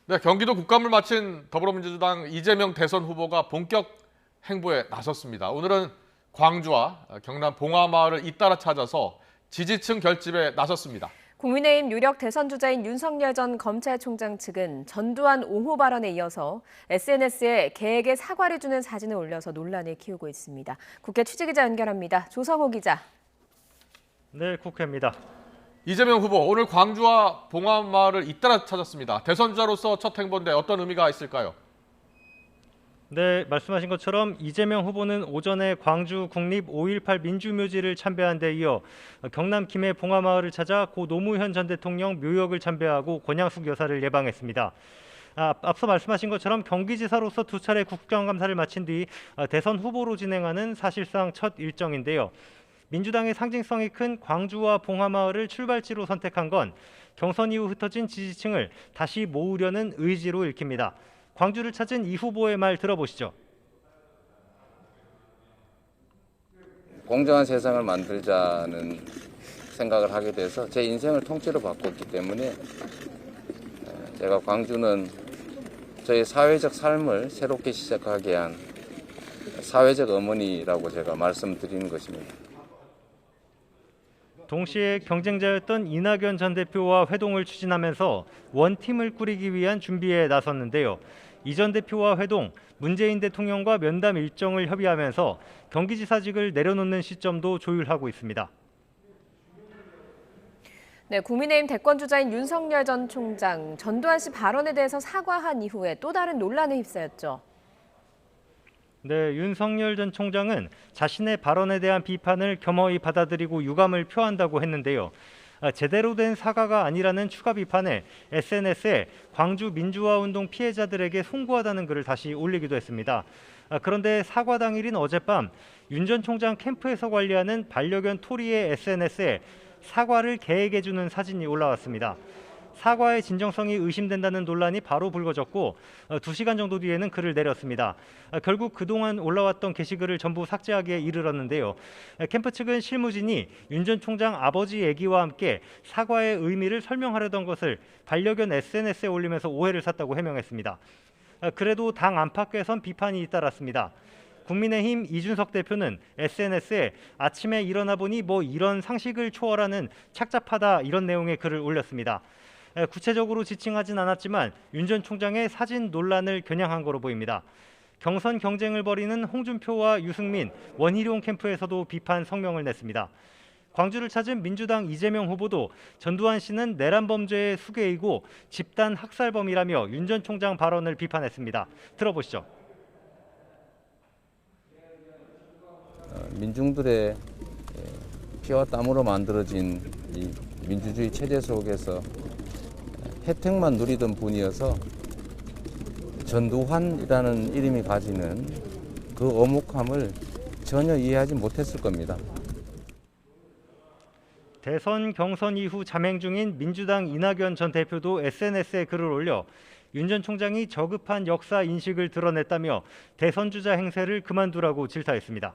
네, 경기도 국감을 마친 더불어민주당 이재명 대선 후보가 본격 행보에 나섰습니다. 오늘은 광주와 경남 봉화마을을 잇따라 찾아서 지지층 결집에 나섰습니다. 국민의힘 유력 대선 주자인 윤석열 전 검찰총장 측은 전두환 옹호 발언에 이어서 SNS에 개에게 사과를 주는 사진을 올려서 논란을 키우고 있습니다. 국회 취재기자 연결합니다. 조성호 기자. 네, 국회입니다. 이재명 후보 오늘 광주와 봉화마을을 잇따라 찾았습니다. 대선 주자로서 첫 행보인데 어떤 의미가 있을까요? 네, 말씀하신 것처럼 이재명 후보는 오전에 광주 국립 5.18 민주묘지를 참배한 데 이어 경남 김해 봉화마을을 찾아 고 노무현 전 대통령 묘역을 참배하고 권양숙 여사를 예방했습니다. 앞서 말씀하신 것처럼 경기지사로서 두 차례 국정감사를 마친 뒤 대선 후보로 진행하는 사실상 첫 일정인데요. 민주당의 상징성이 큰 광주와 봉화마을을 출발지로 선택한 건 경선 이후 흩어진 지지층을 다시 모으려는 의지로 읽힙니다. 광주를 찾은 이 후보의 말 들어보시죠. 공정한 세상을 만들자는 생각을 하게 돼서 제 인생을 통째로 바꿨기 때문에 제가 광주는 저의 사회적 삶을 새롭게 시작하게 한 사회적 어머니라고 제가 말씀드리는 것입니다. 동시에 경쟁자였던 이낙연 전 대표와 회동을 추진하면서 원팀을 꾸리기 위한 준비에 나섰는데요. 이 전 대표와 회동, 문재인 대통령과 면담 일정을 협의하면서 경기지사직을 내려놓는 시점도 조율하고 있습니다. 네, 국민의힘 대권 주자인 윤석열 전 총장, 전두환 씨 발언에 대해서 사과한 이후에 또 다른 논란에 휩싸였죠. 네, 윤석열 전 총장은 자신의 발언에 대한 비판을 겸허히 받아들이고 유감을 표한다고 했는데요. 제대로 된 사과가 아니라는 추가 비판에 SNS에 광주 민주화운동 피해자들에게 송구하다는 글을 다시 올리기도 했습니다. 그런데 사과 당일인 어젯밤 윤 전 총장 캠프에서 관리하는 반려견 토리의 SNS에 사과를 개에게 주는 사진이 올라왔습니다. 사과의 진정성이 의심된다는 논란이 바로 불거졌고 2시간 정도 뒤에는 글을 내렸습니다. 결국 그동안 올라왔던 게시글을 전부 삭제하기에 이르렀는데요. 캠프 측은 실무진이 윤 전 총장 아버지 얘기와 함께 사과의 의미를 설명하려던 것을 반려견 SNS에 올리면서 오해를 샀다고 해명했습니다. 그래도 당 안팎에선 비판이 잇따랐습니다. 국민의힘 이준석 대표는 SNS에 아침에 일어나 보니 뭐 이런 상식을 초월하는 착잡하다 이런 내용의 글을 올렸습니다. 구체적으로 지칭하진 않았지만 윤 전 총장의 사진 논란을 겨냥한 거로 보입니다. 경선 경쟁을 벌이는 홍준표와 유승민, 원희룡 캠프에서도 비판 성명을 냈습니다. 광주를 찾은 민주당 이재명 후보도 전두환 씨는 내란 범죄의 수괴이고 집단 학살범이라며 윤 전 총장 발언을 비판했습니다. 들어보시죠. 민중들의 피와 땀으로 만들어진 이 민주주의 체제 속에서 혜택만 누리던 분이어서 전두환이라는 이름이 가지는 그 어묵함을 전혀 이해하지 못했을 겁니다. 대선 경선 이후 잠행 중인 민주당 이낙연 전 대표도 SNS에 글을 올려 윤 전 총장이 저급한 역사 인식을 드러냈다며 대선 주자 행세를 그만두라고 질타했습니다.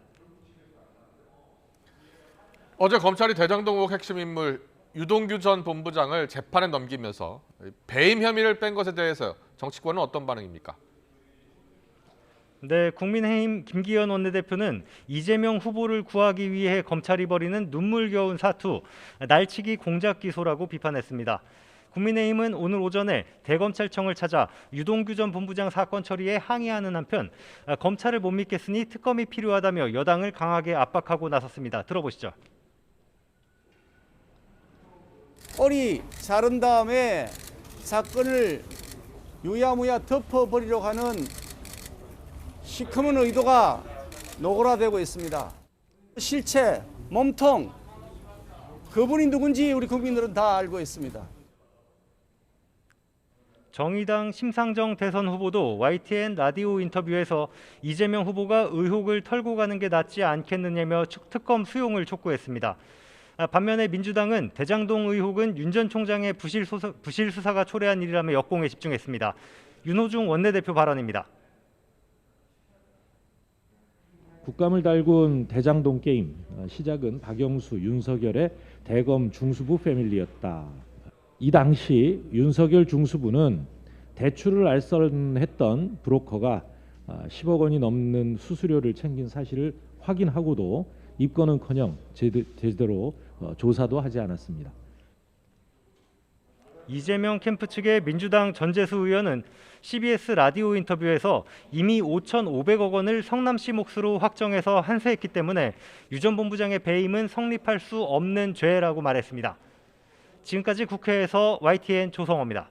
어제 검찰이 대장동 의혹 핵심 인물 유동규 전 본부장을 재판에 넘기면서 배임 혐의를 뺀 것에 대해서 정치권은 어떤 반응입니까? 네, 국민의힘 김기현 원내대표는 이재명 후보를 구하기 위해 검찰이 벌이는 눈물겨운 사투, 날치기 공작 기소라고 비판했습니다. 국민의힘은 오늘 오전에 대검찰청을 찾아 유동규 전 본부장 사건 처리에 항의하는 한편 검찰을 못 믿겠으니 특검이 필요하다며 여당을 강하게 압박하고 나섰습니다. 들어보시죠. 꼬리 자른 다음에 사건을 유야무야 덮어버리려고 하는 시커먼 의도가 노골화되고 있습니다. 실체, 몸통, 그분이 누군지 우리 국민들은 다 알고 있습니다. 정의당 심상정 대선 후보도 YTN 라디오 인터뷰에서 이재명 후보가 의혹을 털고 가는 게 낫지 않겠느냐며 특검 수용을 촉구했습니다. 반면에 민주당은 대장동 의혹은 윤 전 총장의 부실 수사가 초래한 일이라며 역공에 집중했습니다. 윤호중 원내대표 발언입니다. 국감을 달군 대장동 게임 시작은 박영수, 윤석열의 대검 중수부 패밀리였다. 이 당시 윤석열 중수부는 대출을 알선했던 브로커가 10억 원이 넘는 수수료를 챙긴 사실을 확인하고도 입건은커녕 제대로 조사도 하지 않았습니다. 이재명 캠프 측의 민주당 전재수 의원은 CBS 라디오 인터뷰에서 이미 5,500억 원을 성남시 몫으로 확정해서 환수했기 때문에 유 전 본부장의 배임은 성립할 수 없는 죄라고 말했습니다. 지금까지 국회에서 YTN 조성호입니다.